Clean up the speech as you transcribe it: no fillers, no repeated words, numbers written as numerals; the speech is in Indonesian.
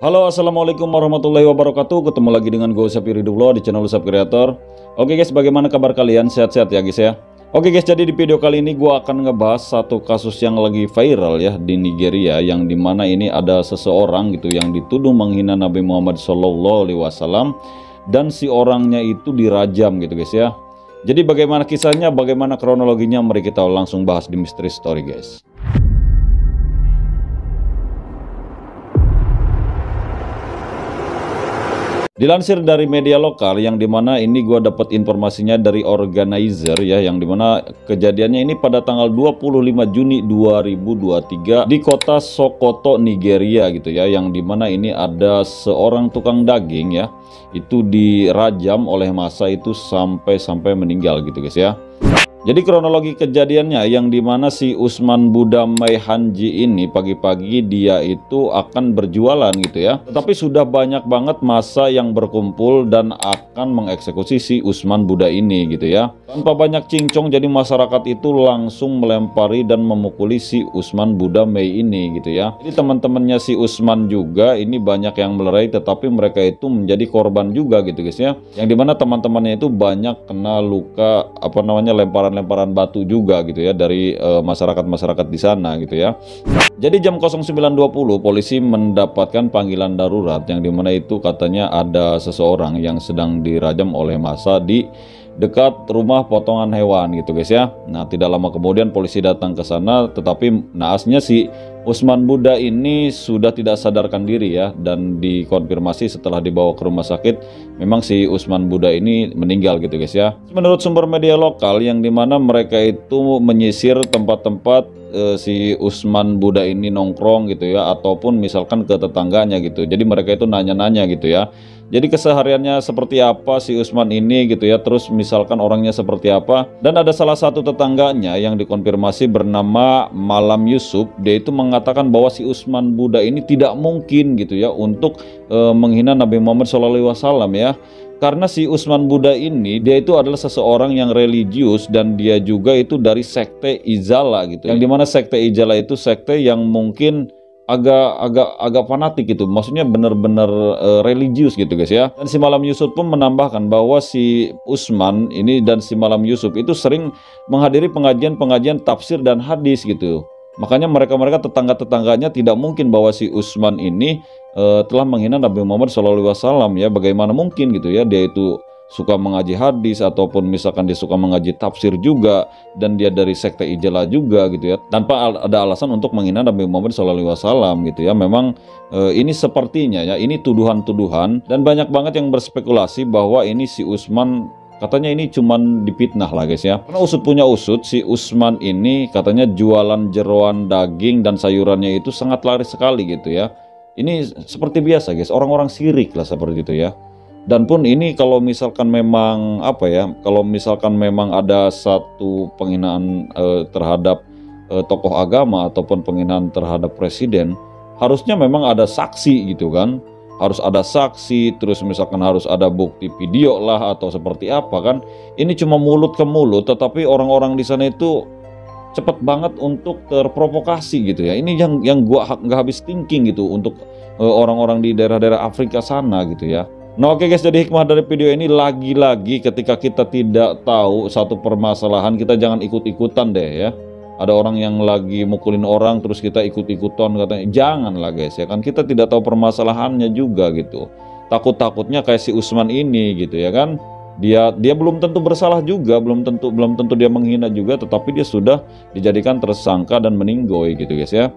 Halo, assalamualaikum warahmatullahi wabarakatuh. Ketemu lagi dengan gue Usap Ridullah di channel Usap Creator. Oke guys, bagaimana kabar kalian? Sehat-sehat ya guys ya. Oke guys, jadi di video kali ini gue akan ngebahas satu kasus yang lagi viral ya di Nigeria, yang dimana ini ada seseorang gitu yang dituduh menghina Nabi Muhammad SAW, dan si orangnya itu dirajam gitu guys ya. Jadi bagaimana kisahnya, bagaimana kronologinya, mari kita langsung bahas di Mystery Story guys. Dilansir dari media lokal, yang dimana ini gua dapat informasinya dari organizer ya, yang dimana kejadiannya ini pada tanggal 25 Juni 2023 di kota Sokoto, Nigeria gitu ya, yang dimana ini ada seorang tukang daging ya, itu dirajam oleh massa itu sampai meninggal gitu guys ya. Jadi kronologi kejadiannya, yang dimana si Usman Buddha Maihanji ini pagi-pagi dia itu akan berjualan gitu ya. Tetapi sudah banyak banget massa yang berkumpul dan akan mengeksekusi si Usman Buddha ini gitu ya. Tanpa banyak cincong, jadi masyarakat itu langsung melempari dan memukuli si Usman Buddha Mei ini gitu ya. Jadi teman-temannya si Usman juga ini banyak yang melerai, tetapi mereka itu menjadi korban juga gitu guys ya. Yang dimana teman-temannya itu banyak kena luka lemparan batu juga gitu ya dari masyarakat di sana gitu ya. Jadi jam 09.20 polisi mendapatkan panggilan darurat, yang dimana itu katanya ada seseorang yang sedang dirajam oleh massa di dekat rumah potongan hewan gitu guys ya. Nah, tidak lama kemudian polisi datang ke sana, tetapi naasnya si Usman Buddha ini sudah tidak sadarkan diri ya, dan dikonfirmasi setelah dibawa ke rumah sakit, memang si Usman Buddha ini meninggal gitu guys ya. Menurut sumber media lokal, yang dimana mereka itu menyisir tempat-tempat si Usman Buddha ini nongkrong gitu ya, ataupun misalkan ke tetangganya gitu. Jadi mereka itu nanya-nanya gitu ya. Jadi kesehariannya seperti apa si Usman ini gitu ya, terus misalkan orangnya seperti apa. Dan ada salah satu tetangganya yang dikonfirmasi bernama Malam Yusuf, dia itu mengatakan bahwa si Usman Buddha ini tidak mungkin gitu ya untuk menghina Nabi Muhammad SAW ya. Karena si Usman Buddha ini dia itu adalah seseorang yang religius, dan dia juga itu dari sekte Izala gitu. Yang dimana sekte Izala itu sekte yang mungkin agak fanatik gitu, maksudnya benar-benar religius gitu guys ya. Dan si Malam Yusuf pun menambahkan bahwa si Usman ini dan si Malam Yusuf itu sering menghadiri pengajian-pengajian tafsir dan hadis gitu. Makanya mereka tetangga-tetangganya tidak mungkin bahwa si Usman ini telah menghina Nabi Muhammad SAW ya. Bagaimana mungkin gitu ya, dia itu suka mengaji hadis, ataupun misalkan dia suka mengaji tafsir juga, dan dia dari sekte Ijala juga gitu ya, tanpa ada alasan untuk menghina Nabi Muhammad SAW gitu ya. Memang ini sepertinya ya, ini tuduhan-tuduhan, dan banyak banget yang berspekulasi bahwa ini si Usman katanya ini cuman dipitnah lah guys ya. Karena usut punya usut, si Usman ini katanya jualan jeroan daging dan sayurannya itu sangat laris sekali gitu ya. Ini seperti biasa guys, orang-orang sirik lah seperti itu ya. Dan pun ini kalau misalkan memang kalau misalkan memang ada satu penghinaan terhadap tokoh agama, ataupun penghinaan terhadap presiden, harusnya memang ada saksi gitu kan. Harus ada saksi, terus misalkan harus ada bukti video lah atau seperti apa kan. Ini cuma mulut ke mulut, tetapi orang-orang di sana itu cepet banget untuk terprovokasi gitu ya. Ini yang gua nggak habis thinking gitu untuk orang-orang di daerah-daerah Afrika sana gitu ya. Nah oke guys, jadi hikmah dari video ini, lagi-lagi ketika kita tidak tahu satu permasalahan, kita jangan ikut-ikutan deh ya. Ada orang yang lagi mukulin orang terus kita ikut-ikutan katanya, janganlah guys ya kan, kita tidak tahu permasalahannya juga gitu. Takut-takutnya kayak si Usman ini gitu ya kan, dia belum tentu bersalah juga, belum tentu dia menghina juga, tetapi dia sudah dijadikan tersangka dan meninggoy gitu guys ya.